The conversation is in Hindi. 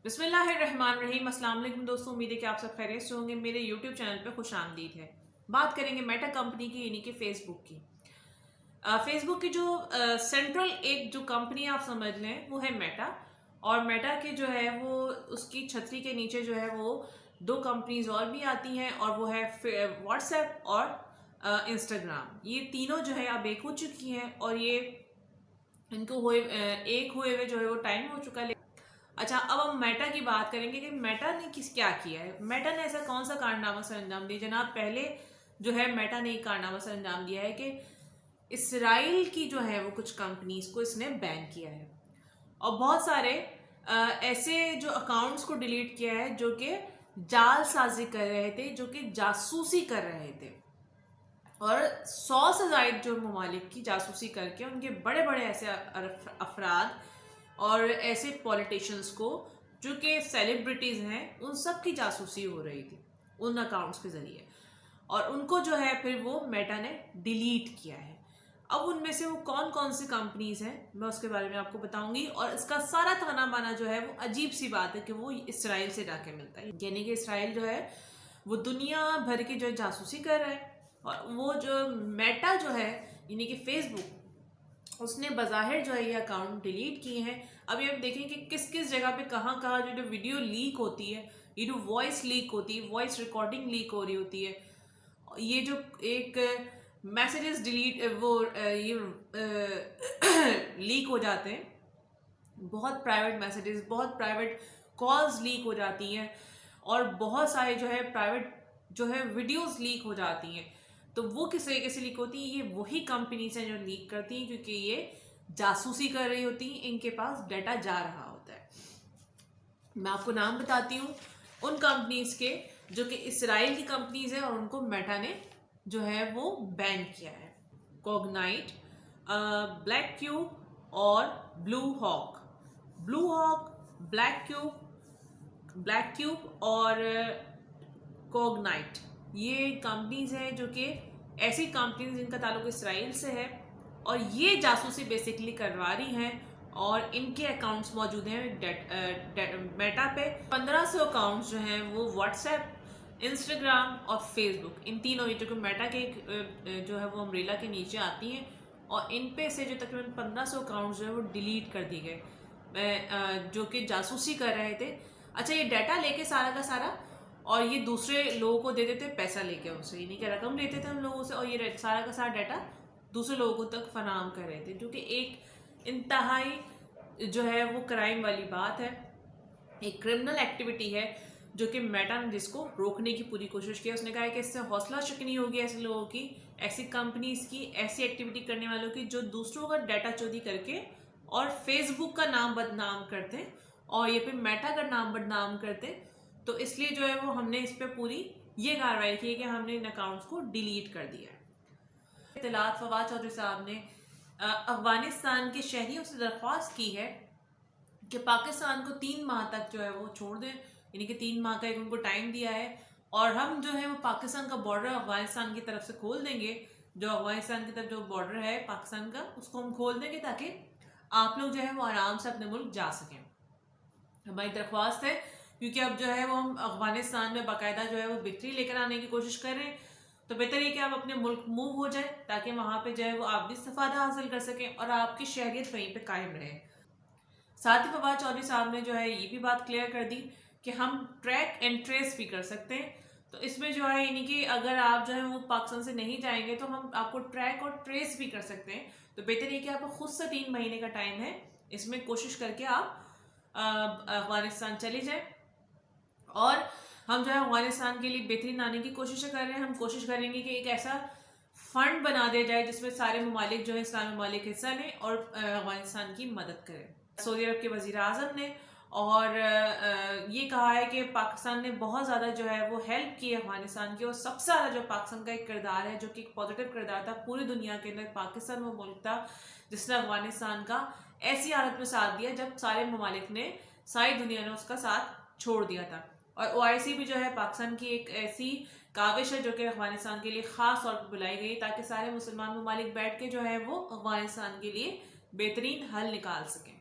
बिस्मिल्लाहिर्रहमानिर्रहीम। अस्सलाम वालेकुम दोस्तों, उम्मीद है कि आप सब खैरियत से होंगे। मेरे यूट्यूब चैनल पे खुश आमदीद है। बात करेंगे मेटा कंपनी की, यानी कि फेसबुक की। फेसबुक की जो सेंट्रल एक जो कंपनी आप समझ लें वो है मेटा। और मेटा के जो है वो उसकी छतरी के नीचे जो है वो दो कंपनीज और भी आती हैं, और वो है व्हाट्सएप और इंस्टाग्राम। ये तीनों जो है अब एक हो चुकी हैं, और ये इनको एक हुए हुए जो है वो टाइम हो चुका है। अच्छा, अब हम मेटा की बात करेंगे कि मेटा ने क्या किया है। मेटा ने ऐसा कौन सा कारनामा सर अंजाम दिया। जनाब, पहले जो है मेटा ने एक कारनामा सर अंजाम दिया है कि इसराइल की जो है वो कुछ कंपनीज को इसने बैन किया है, और बहुत सारे ऐसे जो अकाउंट्स को डिलीट किया है जो कि जालसाजी कर रहे थे, जो कि जासूसी कर रहे थे, और 100 से ज्यादा जो ममालिक की जासूसी करके उनके बड़े बड़े ऐसे अफराद और ऐसे पॉलिटिशियंस को जो कि सेलिब्रिटीज हैं उन सब की जासूसी हो रही थी उन अकाउंट्स के जरिए, और उनको जो है फिर वो मेटा ने डिलीट किया है। अब उनमें से वो कौन कौन सी कंपनीज हैं मैं उसके बारे में आपको बताऊंगी, और इसका सारा थाना बाना जो है वो अजीब सी बात है कि वो इसराइल से जाके मिलता है। यानी कि इसराइल जो है वो दुनिया भर की जो है जासूसी कर रहा है, और वो जो मेटा जो है यानी कि फेसबुक, उसने बाज़ाहिर जो है ये अकाउंट डिलीट किए हैं। अभी आप देखें कि किस किस जगह पे कहाँ कहाँ जो वीडियो लीक होती है, ये जो वॉइस लीक होती है, वॉइस रिकॉर्डिंग लीक हो रही होती है, ये जो एक मैसेजेस डिलीट वो ये लीक हो जाते हैं, बहुत प्राइवेट मैसेजेस, बहुत प्राइवेट कॉल्स लीक हो जाती हैं, और बहुत सारे जो है प्राइवेट जो है वीडियोस लीक हो जाती हैं। तो वो किस तरीके से लीक होती है, ये वही कंपनीज हैं जो लीक करती हैं, क्योंकि ये जासूसी कर रही होती हैं, इनके पास डाटा जा रहा होता है। मैं आपको नाम बताती हूँ उन कंपनीज के जो कि इसराइल की कंपनीज है, और उनको मेटा ने जो है वो बैन किया है। कोग्नाइट, ब्लैक क्यूब और Blue Hawk. Blue Hawk, Black Cube और कोग्नाइट, ये कंपनीज हैं जो कि ऐसी कंपनीज जिनका ताल्लुक इसराइल से है, और ये जासूसी बेसिकली करवा रही हैं, और इनके अकाउंट्स मौजूद हैं मेटा पे। 1500 अकाउंट्स जो हैं वो व्हाट्सएप, इंस्टाग्राम और फेसबुक, इन तीनों जो कि मेटा के जो है वो अम्ब्रेला के नीचे आती हैं, और इन पे से जो तकरीबन 1500 अकाउंट्स जो है वो डिलीट कर दिए गए जो कि जासूसी कर रहे थे। अच्छा, ये डाटा लेके सारा का सारा, और ये दूसरे लोगों को दे देते पैसा लेके उनसे, यानी कि रकम लेते थे उन लोगों से, और ये सारा का सारा डाटा दूसरे लोगों तक फराहम कर रहे थे, जो कि एक इंतहाई जो है वो क्राइम वाली बात है, एक क्रिमिनल एक्टिविटी है, जो कि मेटा ने जिसको रोकने की पूरी कोशिश की। उसने कहा है कि इससे हौसला शिकनी होगी ऐसे लोगों की, ऐसी कंपनीज की, ऐसी एक्टिविटी करने वालों की जो दूसरों का डाटा चोरी करके और फेसबुक का नाम बदनाम करते हैं, और ये पे मेटा का नाम बदनाम करते हैं। तो इसलिए जो है वो हमने इस पर पूरी ये कार्रवाई की है कि हमने इन अकाउंट्स को डिलीट कर दिया है। इत्तलात फवाद चौधरी साहब ने अफगानिस्तान के शहरियों से दरख्वास्त की है कि पाकिस्तान को 3 माह तक जो है वो छोड़ दें, यानी कि 3 माह का एक उनको टाइम दिया है, और हम जो है वो पाकिस्तान का बॉर्डर अफगानिस्तान की तरफ से खोल देंगे। जो अफगानिस्तान की तरफ जो बॉर्डर है पाकिस्तान का, उसको हम खोल देंगे ताकि आप लोग जो है वो आराम से अपने मुल्क जा सकें। हमारी दरख्वास्त है, क्योंकि अब जो है वो हम अफगानिस्तान में बाकायदा जो है वो बेहतरी लेकर आने की कोशिश कर रहे हैं, तो बेहतर ये कि आप अपने मुल्क मूव हो जाए, ताकि वहाँ पे जो है वो आप भी इस्तेफादा हासिल कर सकें और आपकी शहरियत वहीं पे कायम रहे। साथ ही फवाद चौधरी साहब ने जो है ये भी बात क्लियर कर दी कि हम ट्रैक एंड ट्रेस भी कर सकते हैं। तो इसमें जो है यानी कि अगर आप जो है वो पाकिस्तान से नहीं जाएंगे तो हम आपको ट्रैक और ट्रेस भी कर सकते हैं। तो बेहतर ये कि आपको खुद से 3 महीने का टाइम है, इसमें कोशिश करके आप अफगानिस्तान चले जाए, और हम जो है अफगानिस्तान के लिए बेहतरीन आने की कोशिश कर रहे हैं। हम कोशिश करेंगे कि एक ऐसा फंड बना दिया जाए जिसमें सारे ममालिक जो है इस्लामी ममालिक हिस्सा लें और अफगानिस्तान की मदद करें। सऊदी अरब के वज़ीर आज़म ने और ये कहा है कि पाकिस्तान ने बहुत ज़्यादा जो है वो हेल्प की है अफगानिस्तान की, और सबसे ज़्यादा जो पाकिस्तान का एक किरदार है जो कि एक पॉजिटिव किरदार था पूरी दुनिया के अंदर, पाकिस्तान वो मुल्क था जिसने अफगानिस्तान का ऐसी हालत में साथ दिया जब सारे ममालिक ने, सारी दुनिया ने उसका साथ छोड़ दिया था। और OIC भी जो है पाकिस्तान की एक ऐसी काविश है जो कि अफगानिस्तान के लिए ख़ास तौर पर बुलाई गई ताकि सारे मुसलमान ममालिक बैठ के जो है वो अफगानिस्तान के लिए बेहतरीन हल निकाल सकें।